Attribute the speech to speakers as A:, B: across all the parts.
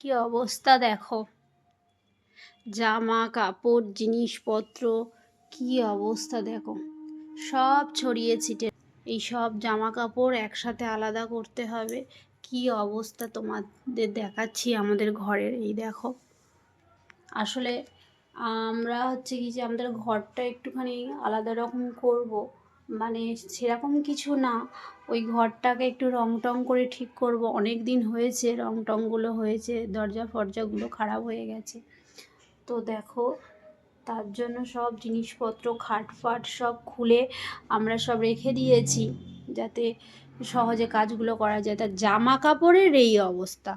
A: কি অবস্থা দেখো, জামা কাপড় জিনিসপত্র কি অবস্থা দেখো, সব ছড়িয়ে ছিটে। এই সব জামা কাপড় একসাথে আলাদা করতে হবে। কি অবস্থা তোমাদের দেখাচ্ছি আমাদের ঘরের। এই দেখো, আসলে আমরা হচ্ছে কি যে আমাদের ঘরটা একটুখানি আলাদা রকম করব, মানে সেরকম কিছু না, ওই ঘরটাকে একটু রং টং করে ঠিক করব। অনেক দিন হয়েছে রং টংগুলো হয়েছে, দরজা ফরজাগুলো খারাপ হয়ে গেছে। তো দেখো, তার জন্য সব জিনিসপত্র খাট ফাট সব খুলে আমরা সব রেখে দিয়েছি, যাতে সহজে কাজগুলো করা যায়। তার জামা কাপড়ের এই অবস্থা।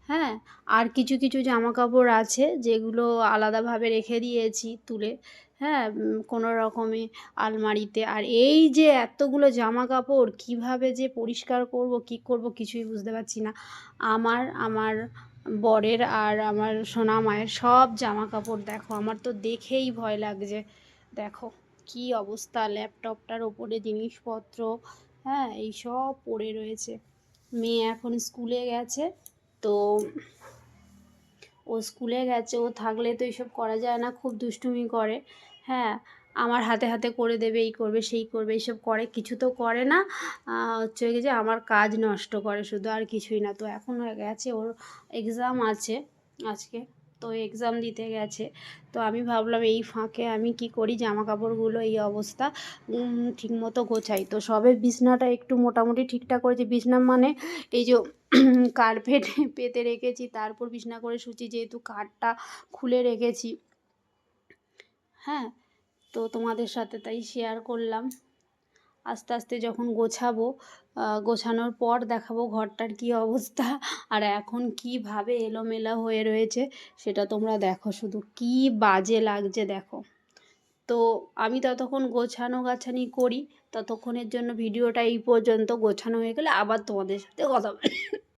A: হ্যাঁ, আর কিছু কিছু জামা কাপড় আছে যেগুলো আলাদাভাবে রেখে দিয়েছি তুলে, হ্যাঁ, কোনো রকমে আলমারিতে। আর এই যে এতগুলো জামা কাপড় কিভাবে যে পরিষ্কার করব কি করব কিছুই বুঝতে পারছি না। আমার বরের আর আমার সোনা মায়ের সব জামা কাপড় দেখো, আমার তো দেখেই ভয় লাগছে। দেখো কি অবস্থা, ল্যাপটপটার ওপরে জিনিসপত্র, হ্যাঁ, এই সব পড়ে রয়েছে। মেয়ে এখন স্কুলে গেছে, তো ও স্কুলে গেছে, ও থাকলে তো এইসব করা যায় না, খুব দুষ্টুমি করে। হ্যাঁ, আমার হাতে হাতে করে দেবে, এই করবে সেই করবে, এইসব করে, কিছু তো করে না। হচ্ছে কি যে আমার কাজ নষ্ট করে শুধু, আর কিছুই না। তো এখন গেছে, ওর এক্সাম আছে আজকে, তো এক্সাম দিতে গেছে। তো আমি ভাবলাম এই ফাঁকে আমি কি করি, জামা কাপড়গুলো এই অবস্থা ঠিকমতো গোছাই। তো সবে বিছনাটা একটু মোটামুটি ঠিকঠাক করেছি। বিছনা মানে এই যে কার্পেট পেতে রেখেছি, তারপর বিছনা করে শুচ্ছি, যেহেতু কাঠটা খুলে রেখেছি। হ্যাঁ, তো তোমাদের সাথে তাই শেয়ার করলাম। আস্তে আস্তে যখন গোছাবো, গোছানোর পর দেখাবো ঘরটার কি অবস্থা, আর এখন কিভাবে এলোমেলো হয়ে রয়েছে সেটা তোমরা দেখো, শুধু কি বাজে লাগছে দেখো। তো আমি ততক্ষণ গোছানো গাছানি করি, ততক্ষণের জন্য ভিডিওটা এই পর্যন্ত। গোছানো হয়ে গেলে আবার তোমাদের সাথে কথা